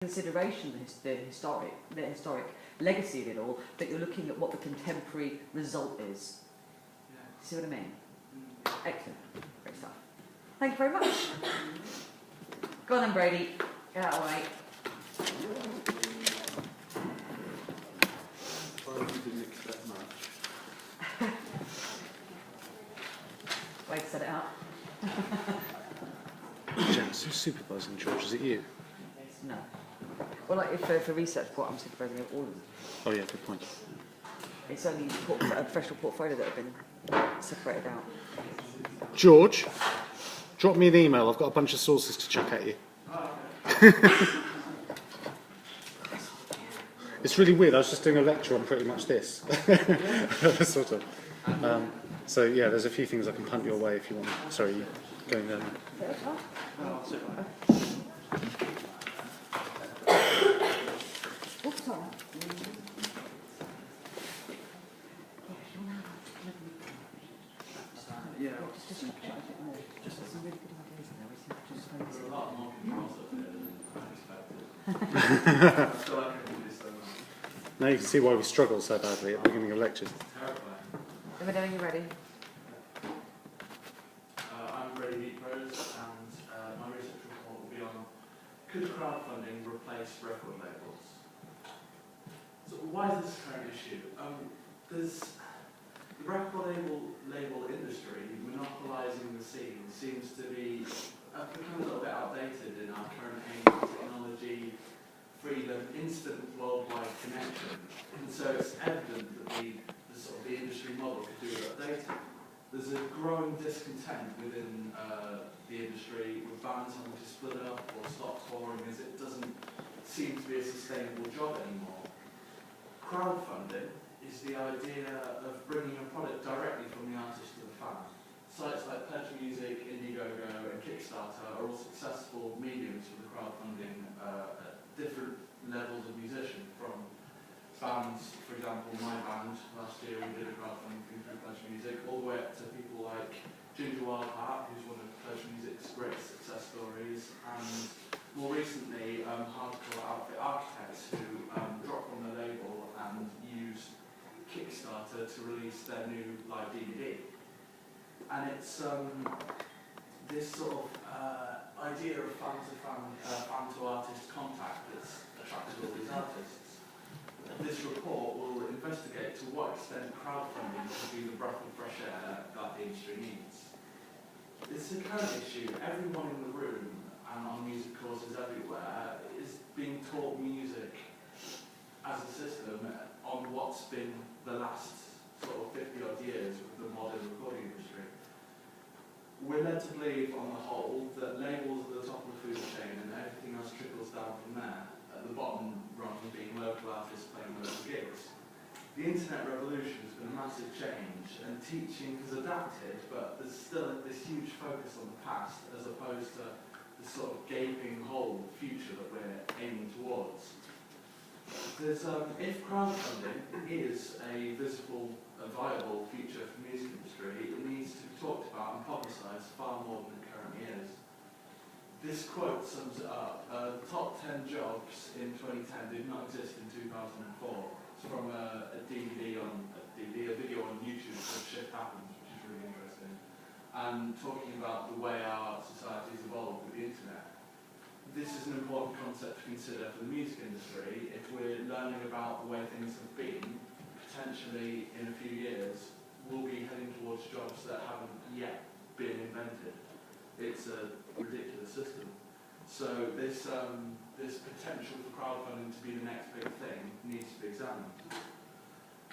consideration the historic legacy of it all, but you're looking at what the contemporary result is. Yeah. See what I mean? Excellent. Great stuff. Thank you very much. Go on then, Brady. Get out of the way. Didn't expect much. Way to set it up. Janice, who's supervising George? Is it you? No. Well, like for research report, I'm supervising all of them. Oh yeah, good point. It's only a professional portfolio that have been separated out. George, drop me an email. I've got a bunch of sources to chuck at you. It's really weird. I was just doing a lecture on pretty much this. Sort of. So yeah, there's a few things I can punt your way if you want. Sorry, you going there now. Yeah. Just some really good ideas in there. We seem to just There are a lot more controls up there than I expected. I feel like I can do this so well. Now you can see why we struggle so badly at the beginning of lectures. Terrifying. Emma, are you ready? I'm Brady Prose, and my research report will be on could crowdfunding replace record labels? So why is this a current issue? There's the record label industry monopolising the scene seems to be become a little bit outdated in our current age of technology, freedom, instant worldwide connection. And so it's evident that the industry model could do with updating. There's a growing discontent within the industry with bands having to split up or stop touring as it doesn't seem to be a sustainable job anymore. Crowdfunding is the idea of bringing a product directly from the artist to the fan. Sites like Pledge Music, Indiegogo and Kickstarter are all successful mediums for the crowdfunding at different levels of musician, from bands, for example, my band, last year we did a crowdfunding thing through Pledge Music, all the way up to people like Ginger Wildheart, who's one of Pledge Music's great success stories, and more recently, hardcore outfit Architects, who dropped from the label and used Kickstarter to release their new live DVD. And it's this sort of idea of fan-to-artist contact that's attracted all these artists. This report will investigate to what extent crowdfunding can be the breath of fresh air that the industry needs. It's a current issue. Everyone in the room and on music courses everywhere is being taught music as a system on what's been the last sort of 50-odd years with the modern recording industry. We're led to believe, on the whole, that labels are the top of the food chain and everything else trickles down from there, at the bottom rung being local artists playing local gigs. The internet revolution has been a massive change, and teaching has adapted, but there's still this huge focus on the past as opposed to the sort of gaping hole future that we're aiming towards. There's, if crowdfunding is a visible, viable future for the music industry, it needs to be talked about and publicised far more than it currently is. This quote sums it up. The top 10 jobs in 2010 did not exist in 2004. It's from a video on YouTube called Shift Happens, which is really interesting, and talking about the way our society's evolved with the internet. This is an important concept to consider for the music industry. If we're learning about the way things have been, potentially in a few years, we'll be heading towards jobs that haven't yet been invented. It's a ridiculous system. So this potential for crowdfunding to be the next big thing needs to be examined.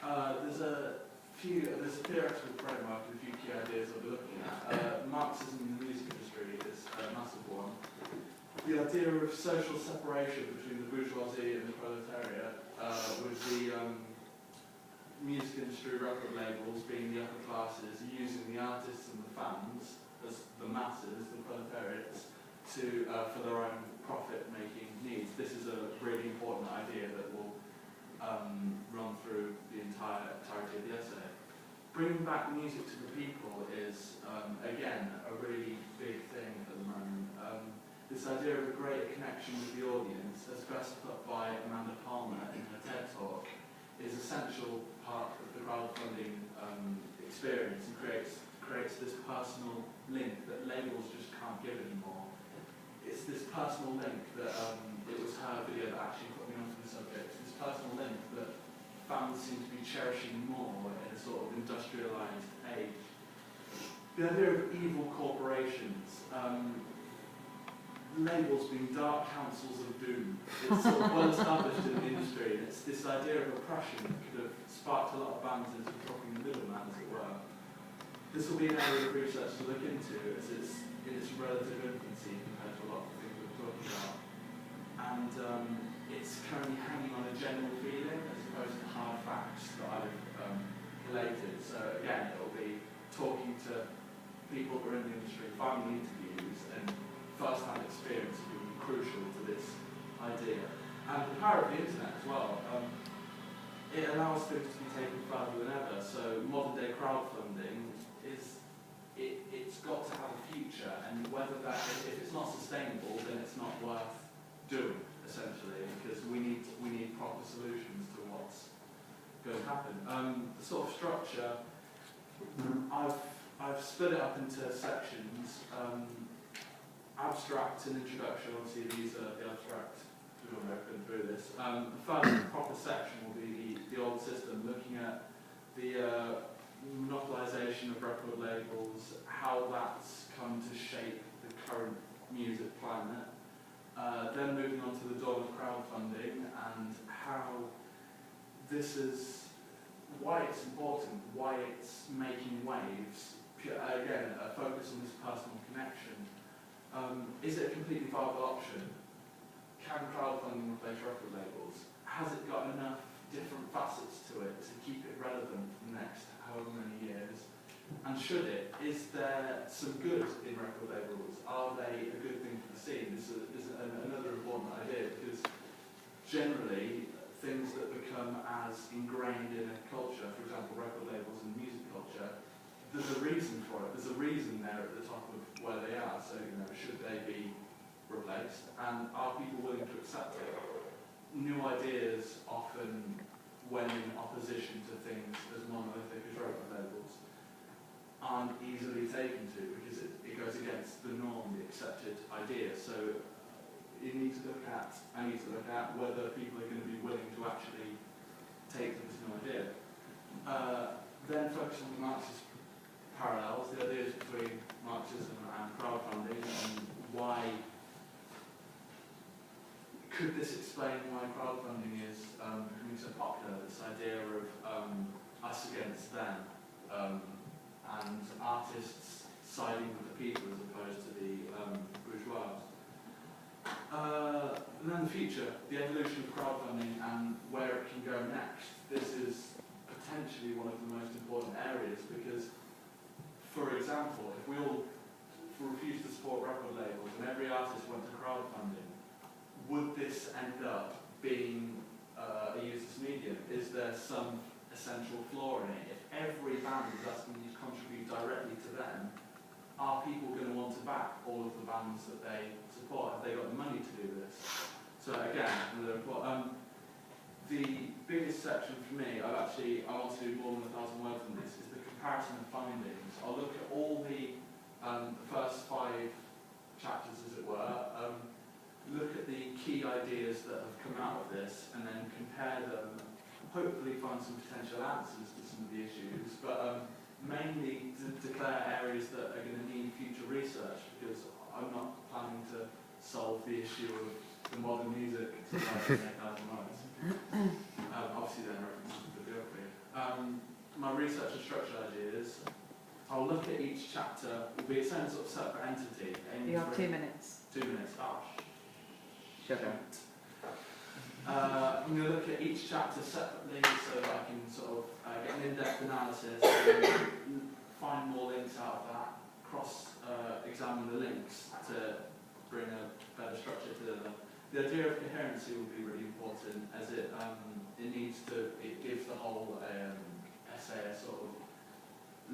There's a theoretical framework and a few key ideas that we're looking at. Marxism in the music industry is a massive one. The idea of social separation between the bourgeoisie and the proletariat, with the music industry record labels being the upper classes, using the artists and the fans as the masses, the proletariats, for their own profit-making needs. This is a really important idea that will run through the entirety of the essay. Bringing back music to the people is, again, a really big thing at the moment. this idea of a greater connection with the audience, as best put by Amanda Palmer in her TED Talk, is an essential part of the crowdfunding experience, and creates this personal link that labels just can't give anymore. It's this personal link that, it was her video that actually put me onto the subject, this personal link that fans seem to be cherishing more in a sort of industrialised age. The idea of evil corporations, labels being dark councils of doom, it's sort of well established in the industry, and it's this idea of oppression that could have sparked a lot of bands into dropping the middleman, as it were. This will be an area of research to look into, as it's in its relative infancy compared to a lot of the things we're talking about. And it's currently hanging on a general feeling as opposed to hard facts that I've collated. So again, it'll be talking to people who are in the industry, finding interviews, and first-hand experience will be crucial to this idea. And the power of the internet as well. It allows things to be taken further than ever. So modern-day crowdfunding it's got to have a future, and whether that, if it's not sustainable, then it's not worth doing, essentially, because we need proper solutions to what's going to happen. The sort of structure, I've split it up into sections. Abstract and introduction, obviously these are the abstract, we don't know through this. The first proper section will be the old system, looking at the monopolisation of record labels, how that's come to shape the current music climate. Then moving on to the dawn of crowdfunding and how this is, why it's important, why it's making waves. Again, a focus on this personal connection. Is it a completely viable option? Can crowdfunding replace record labels? Has it got enough different facets to it to keep it relevant for the next however many years? And should it? Is there some good in record labels? Are they a good thing for the scene? This is another important idea, because generally things that become as ingrained in a culture, for example record labels and music culture, there's a reason for it. There's a reason they're at the top of where they are. So, should they be replaced? And are people willing to accept it? New ideas often, when in opposition to things as monolithic as record labels, aren't easily taken to, because it goes against the norm, the accepted idea. So I need to look at whether people are going to be willing to actually take this new idea. Then focus on the Marxist parallels, the ideas between Marxism and crowdfunding, and why could this explain why crowdfunding is becoming so popular, this idea of us against them, and artists siding with the people as opposed to the bourgeois. And then the future, the evolution of crowdfunding and where it can go next. This is potentially one of the most important areas, because, for example, if we all refuse to support record labels and every artist went to crowdfunding, would this end up being a useless medium? Is there some essential flaw in it? If every band is asking you to contribute directly to them, are people going to want to back all of the bands that they support? Have they got the money to do this? So again, another important. The biggest section for me, I want to do more than 1,000 words on this, is the comparison of findings. I'll look at all the first 5 chapters, as it were, look at the key ideas that have come out of this, and then compare them, hopefully find some potential answers to some of the issues, but mainly to declare areas that are going to need future research, because I'm not planning to solve the issue of the modern music to 8,000 words. Obviously then references to bibliography. My research and structure ideas, I'll look at each chapter, will be its own sort of separate entity. You have 2 minutes. 2 minutes, Sugar. I'm going to look at each chapter separately so that I can sort of get an in-depth analysis and find more links out of that, cross-examine the links to bring a better structure to them. The idea of coherency will be really important, as it gives the whole essay a sort of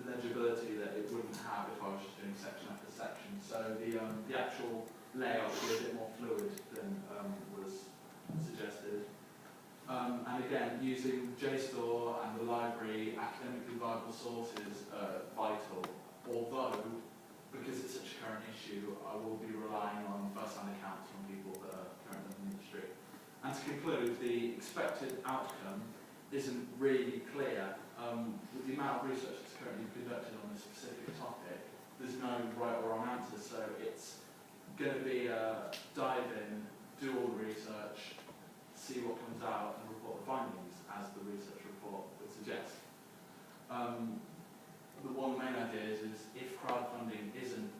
legibility that it wouldn't have if I was just doing section after section. So the actual layout to be a bit more fluid than was suggested. And again, using JSTOR and the library, academically viable sources are vital, although, because it's such a current issue, I will be relying on first-hand accounts from people that are currently in the industry. And to conclude, the expected outcome isn't really clear. With the amount of research that's currently conducted on this specific topic, there's no right or wrong answer, so it's going to be a dive in, do all the research, see what comes out and report the findings as the research report would suggest. But one of the main ideas is if crowdfunding isn't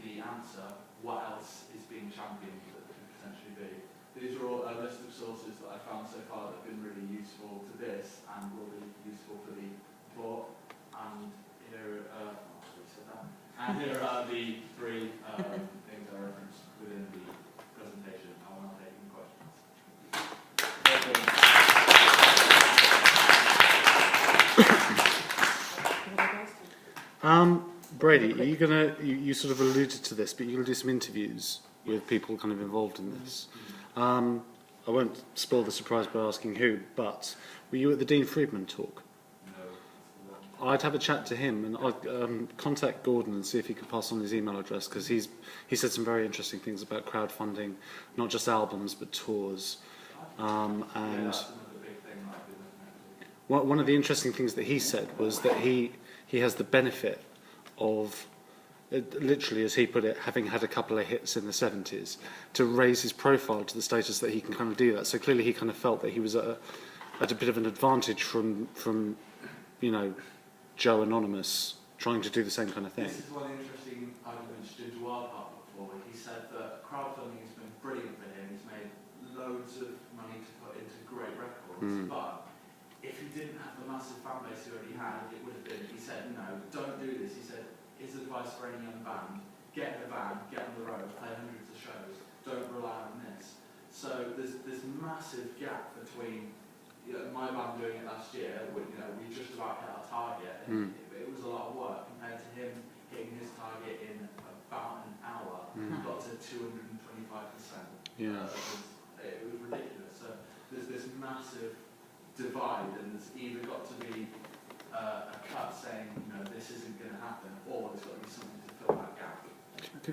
the answer, what else is being championed that could potentially be? These are all a list of sources that I found so far that have been really useful to this and will be useful for the report. And here, and here are the three things I referenced within the presentation. I will not take any questions. Brady, are you gonna? You sort of alluded to this, but you're gonna do some interviews with people kind of involved in this. I won't spoil the surprise by asking who, but were you at the Dean Friedman talk? No. I'd have a chat to him and I'd contact Gordon and see if he could pass on his email address, because he said some very interesting things about crowdfunding, not just albums but tours. And one of the interesting things that he said was that he has the benefit of, literally, as he put it, having had a couple of hits in the 70s, to raise his profile to the status that he can kind of do that. So clearly he kind of felt that he was at a bit of an advantage from you know, Joe Anonymous trying to do the same kind of thing. This is one interesting argument Ginger Wildheart put forward. He said that crowdfunding has been brilliant for him. He's made loads of money to put into great records, but if he didn't have the massive fan base he already had, it would have been, he said, no, don't do this. He said, his advice for any young band, get in a van, get on the road, play hundreds of shows, don't rely on this. So there's this massive gap between, you know, my band doing it last year, we just about hit our target, and it was a lot of work compared to him hitting his target in about an hour, got to 225%. Yeah. It was ridiculous. So there's this massive divide, and there's either got to be a cut saying, you know, this isn't going to happen, or there's got to be something to fill that gap.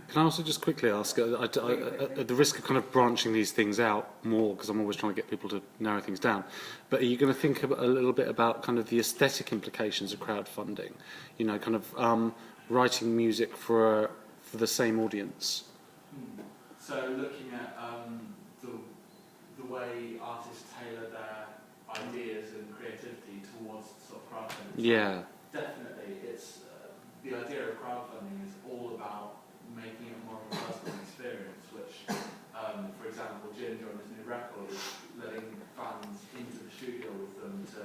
Can I also just quickly ask, at the risk of kind of branching these things out more, because I'm always trying to get people to narrow things down, but are you going to think a little bit about kind of the aesthetic implications of crowdfunding? You know, kind of writing music for the same audience. So looking at the way artists tailor their ideas and creativity towards sort of crowdfunding. Yeah. Definitely, it's the idea of crowdfunding is all about making it more of a personal experience, which, for example, Ginger on his new record is letting fans into the studio with them to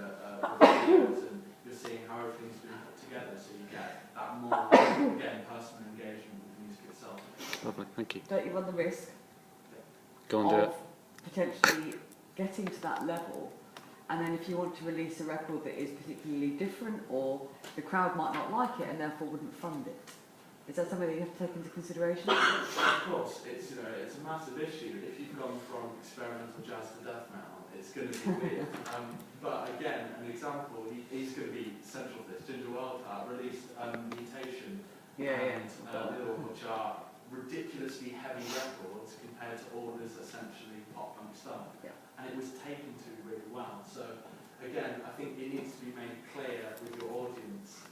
videos, and you're seeing how everything's been put together, so you get that more, again, personal engagement with the music itself. Lovely, thank you. Don't you run the risk Go and do it. of potentially getting to that level, and then if you want to release a record that is particularly different, or the crowd might not like it and therefore wouldn't fund it? Is that something that you have to take into consideration? Of course, it's a massive issue. If you've gone from experimental jazz to death metal, it's going to be weird. But again, an example, he's going to be central to this. Ginger Wildheart released Mutation and Little, which are ridiculously heavy records compared to all this essentially pop punk stuff. Yeah. And it was taken to really well. So again, I think it needs to be made clear with your audience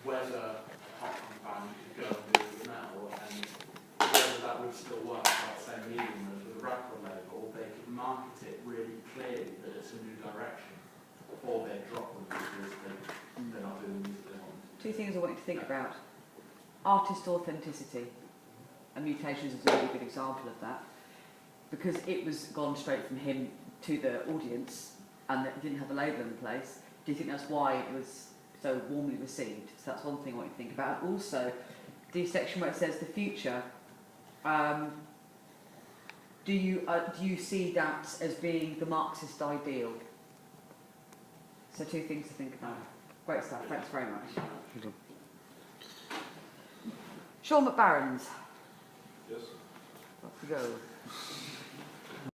whether a pop punk band could go and do metal, and whether that would still work at the same medium as with a record label. They could market it really clearly that it's a new direction, or they drop them because they're not doing the music they want. Two things I want you to think about. Artist authenticity, and Mutations is a really good example of that, because it was gone straight from him to the audience and it didn't have a label in place. Do you think that's why it was so warmly received? So that's one thing I want you to think about. Also, the section where it says the future, do you see that as being the Marxist ideal? So two things to think about. Great stuff, thanks very much. Sean McBarons. Yes. Off you go.